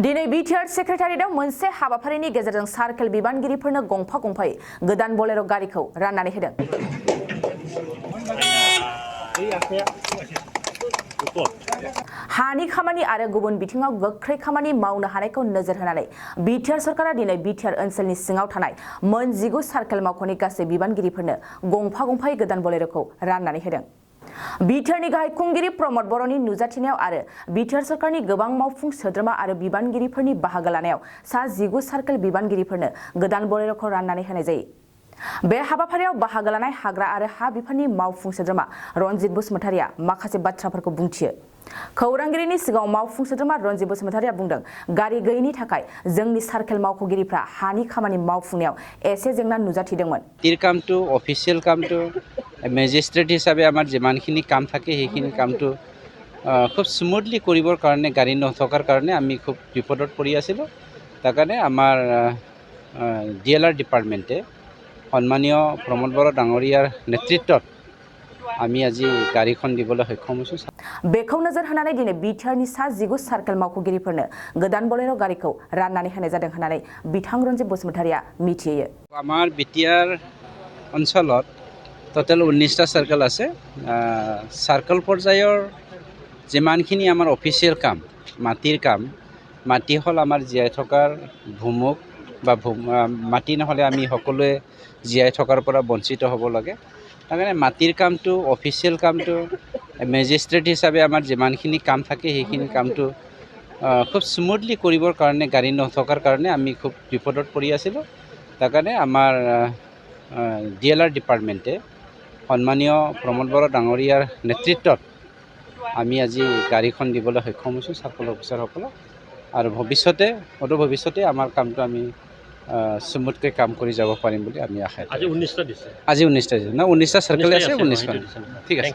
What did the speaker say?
दिनै बिटिआर सेक्रेटारिएटआव मोनसे हाबाफारिनि गेजेरजों सार्केल बिबानगिरिफोरनो गंफा गंफायै गोदान बलेर' गारिखौ राननानै होदों। हानि खामानि आरो गुबुन बिथिङाव गोख्रै खामानि मावनो हानायखौ नोजोर होनानै बिटिआर सरकारा दिनै बिटिआर ओनसोलनि सिङाव थानाय मोन 19 सार्केल मावख'नि गासै बिबानगिरिफोरनो गंफा गंफायै गोदान बलेर'खौ राननानै होदों। बिटिआरनि गाहाय खुंगिरि प्रमद बर'नि नुजाथिनायाव आरो बिटिआर सरकारनि गोबां मावफुं सोद्रोमा आरो बिबानगिरिफोरनि बाहागो लानायाव सा 19 सार्केल बिबानगिरिफोरनो गोदान बलेर'खौ राननानै होनाय जायो। बे हाबाफारियाव बाहागो लानाय हाग्रा आरो हा बिफाननि मावफुं सोद्रोमा रनजित बसुमतारिया माखासे बाथ्राफोरखौ बुंथियो। खौरांगिरिनि सिगाङाव मावफुं सोद्रोमा रनजित बसुमतारिया बुंदों, गारि गैयैनि थाखाय जोंनि सार्केल मावख'गिरिफ्रा हानि खामानि मावफुंनायाव एसे जेंना नुजाथिदोंमोन। কামটো অফিচিয়েল কামটো মেজিষ্ট্ৰেট হিচাপে আমাৰ যিমানখিনি কাম থাকে সেইখিনি কামটো খুব স্মুথলি কৰিবৰ কাৰণে গাড়ী নথকাৰ কাৰণে আমি খুব বিপদত পৰি আছিলোঁ। তাৰ কাৰণে আমাৰ ডিএলআৰ ডিপাৰ্টমেণ্টে সন্মানীয় প্ৰমোদ বড়ো ডাঙৰীয়াৰ নেতৃত্বত আমি আজি গাড়ীখন দিবলৈ সক্ষম হৈছোঁ। बेखौ नोजोर होनानै दिनै बिटिआरनि सा 19 सार्केल मावख'गिरिफोरनो गोदान बलेर' गारिखौ राननानै होनाय जादों होननानै बिथां रनजित बसुमतारिया मिथियो। আমাৰ बिटिआर অঞ্চলত টোটেল 19টা সাৰ্কেল আছে। সাৰ্কেল পৰ্যায়ৰ যিমানখিনি আমাৰ অফিচিয়েল কাম, মাটিৰ কাম, মাটি হ'ল আমাৰ জীয়াই থকাৰ ভূমুক বা মাটি নহ'লে আমি সকলোৱে জীয়াই থকাৰ পৰা বঞ্চিত হ'ব লাগে। তাৰ কাৰণে মাটিৰ কামটো অফিচিয়েল কামটো মেজিষ্ট্ৰেট হিচাপে আমাৰ যিমানখিনি কাম থাকে সেইখিনি কামটো খুব স্মুথলি কৰিবৰ কাৰণে গাড়ী নথকাৰ কাৰণে আমি খুব বিপদত পৰি আছিলোঁ। তাৰ কাৰণে আমাৰ ডিএলআৰ ডিপাৰ্টমেণ্টে সন্মানীয় প্ৰমোদ বড়ো ডাঙৰীয়াৰ নেতৃত্বত আমি আজি গাড়ীখন দিবলৈ সক্ষম হৈছোঁ চাৰ্কেল অফিচাৰসকলক। আৰু অদূৰ ভৱিষ্যতে আমাৰ কামটো আমি স্মুথকৈ কাম কৰি যাব পাৰিম বুলি আমি আশা কৰোঁ। আজি 19টা দিছে। আজি 19টা দিছে। 19টা চাৰ্কেল আছে, 19খন। ঠিক আছে।